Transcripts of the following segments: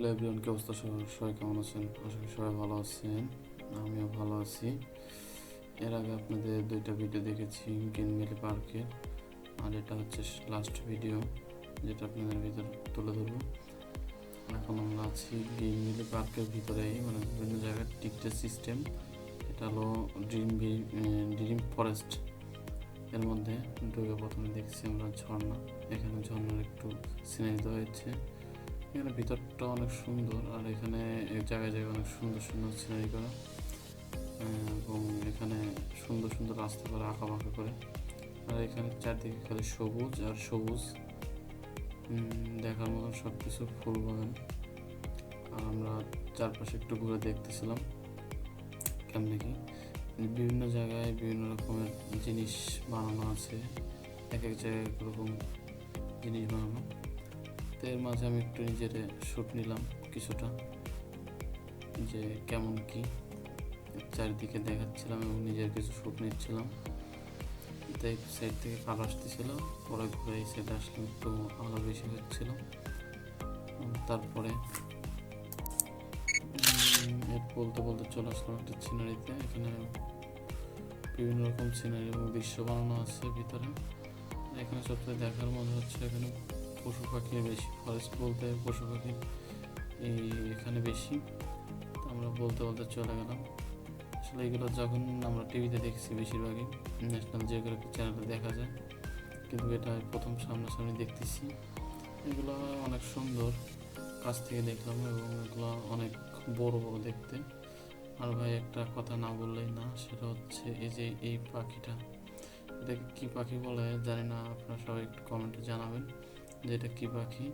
Hello everyone, কি অবস্থা? সবাই কেমন আছেন? আশা করি সবাই ভালো আছেন। আমিও ভালো আছি। এর আগে আপনাদের দুইটা ভিডিও দেখেছি গ্রিন ভ্যালি পার্কের, আর এটা হচ্ছে লাস্ট ভিডিও যেটা আপনাদের ভিতরে তুলে ধরবো। এখন আমরা আছি গ্রিন ভ্যালি পার্কের ভিতরেই, মানে বিভিন্ন জায়গায় টিকিটের সিস্টেম। এটা হলো ড্রিম ফরেস্ট। এর মধ্যে ঢুকে প্রথমে দেখছি আমরা ঝর্ণা। এখানে ঝর্ণার একটু সিনারি দেওয়া হয়েছে। এখানে ভিতরটা অনেক সুন্দর, আর এখানে জায়গায় জায়গায় অনেক সুন্দর সুন্দর সিনারি করা, এবং এখানে সুন্দর সুন্দর রাস্তা করে আঁকা বাঁকা করে। আর এখানে চারদিকে খালি সবুজ আর সবুজ, দেখার মতন সব কিছু ফুল বাগান। আর আমরা চারপাশে একটু ঘুরে দেখতেছিলাম কেমনে কি বিভিন্ন জায়গায় বিভিন্ন রকমের জিনিস বানানো আছে, এক এক জায়গায় এক রকম জিনিস বানানো। তো এর মাঝে আমি একটু নিজের শ্যুট নিলাম কিছুটা, যে কেমন কি চারিদিকে দেখাচ্ছিলাম এবং নিজের কিছু শ্যুট নিচ্ছিলাম। তাই সাইড থেকে কালো আসতেছিল, পরে ঘুরে এই সাইডে আসলাম, একটু আলো বেশি হচ্ছিল। তারপরে বলতে বলতে চলে আসলাম একটা সিনারিতে। এখানে বিভিন্ন রকম সিনারি এবং দৃশ্য বানানো আছে ভিতরে। এখানে সবচেয়ে দেখার মনে হচ্ছে এখানে পশু পাখির বেশি, ফরেস্ট বলতে পশু পাখির এখানে বেশি। আমরা বলতে বলতে চলে গেলাম। আসলে এগুলো যখন আমরা টিভিতে দেখছি, বেশিরভাগই ন্যাশনাল জিওগ্রাফি চ্যানেলে দেখা যায়, কিন্তু এটা প্রথম সামনাসামনি দেখতেছি। এগুলো অনেক সুন্দর, কাছ থেকে দেখলাম, এবং এগুলো অনেক বড় বড় দেখতে। আর ভাই একটা কথা না বললেই না, সেটা হচ্ছে এই যে এই পাখিটা, এটাকে কী পাখি বলে জানি না, আপনারা সবাই একটু কমেন্টে জানাবেন যে এটা কী পাখি।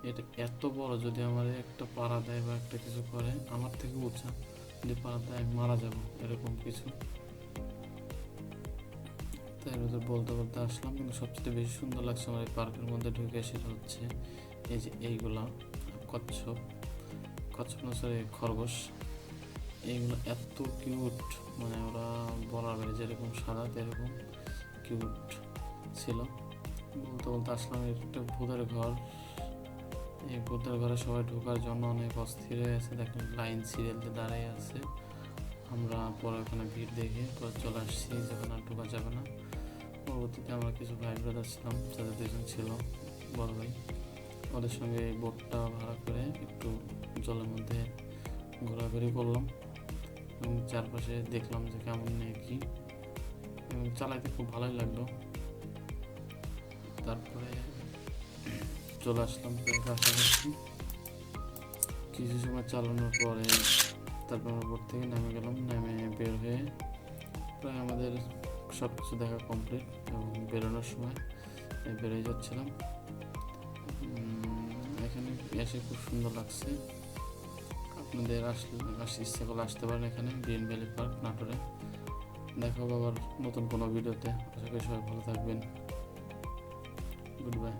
এটা এত বড়, যদি আমার একটা পাড়া দেয় বা একটা কিছু করে, আমার থেকে উঁচা, যদি পাড়া দেয় আমি মারা যাবো, এরকম কিছু। তাই বলতে বলতে আসলাম। কিন্তু সবচেয়ে বেশি সুন্দর লাগছে আমার এই পার্কের মধ্যে ঢুকে, সেটা হচ্ছে এই যে এইগুলা কচ্ছপ না, সরি, খরগোশ। এইগুলো এত কিউট, মানে ওরা বলার বাইরে, যেরকম সাদা এরকম কিউট ছিল। বলতে বলতে আসলাম একটা ভূতের ঘর। এই ভূতের ঘরে সবাই ঢোকার জন্য অনেক অস্থির হয়ে আছে, দেখেন লাইন সিরিয়ালে দাঁড়িয়ে আছে। আমরা পরে ওখানে ভিড় দেখে পরে চলে আসছি, যেখানে আর ঢোকা যাবে না। পরবর্তীতে আমরা কিছু ভাই ব্রাদার ছিলাম, যাদের দুজন ছিল বড় ভাই, ওদের সঙ্গে এই বোটটা ভাড়া করে একটু জলের মধ্যে ঘোরাঘুরি করলাম এবং চারপাশে দেখলাম যে কেমন নেই কি, এবং চালাইতে খুব ভালোই লাগলো। তারপরে চলে আসলাম প্রায় কাছাকাছি। কিছু সময় চালানোর পরে তারপর আমরা বোট থেকে নেমে গেলাম। নেমে বের হয়ে প্রায় আমাদের সব কিছু দেখা কমপ্লিট, এবং বেরোনোর সময় বেরোয় যাচ্ছিলাম। এখানে এসে খুব সুন্দর লাগছে। আপনাদের ইচ্ছা করলে আসতে পারেন এখানে, গ্রিন ভ্যালি পার্ক, নাটোরে। দেখা হবে আবার নতুন কোনো ভিডিওতে। আশা করি সবাই ভালো থাকবেন। Good bye.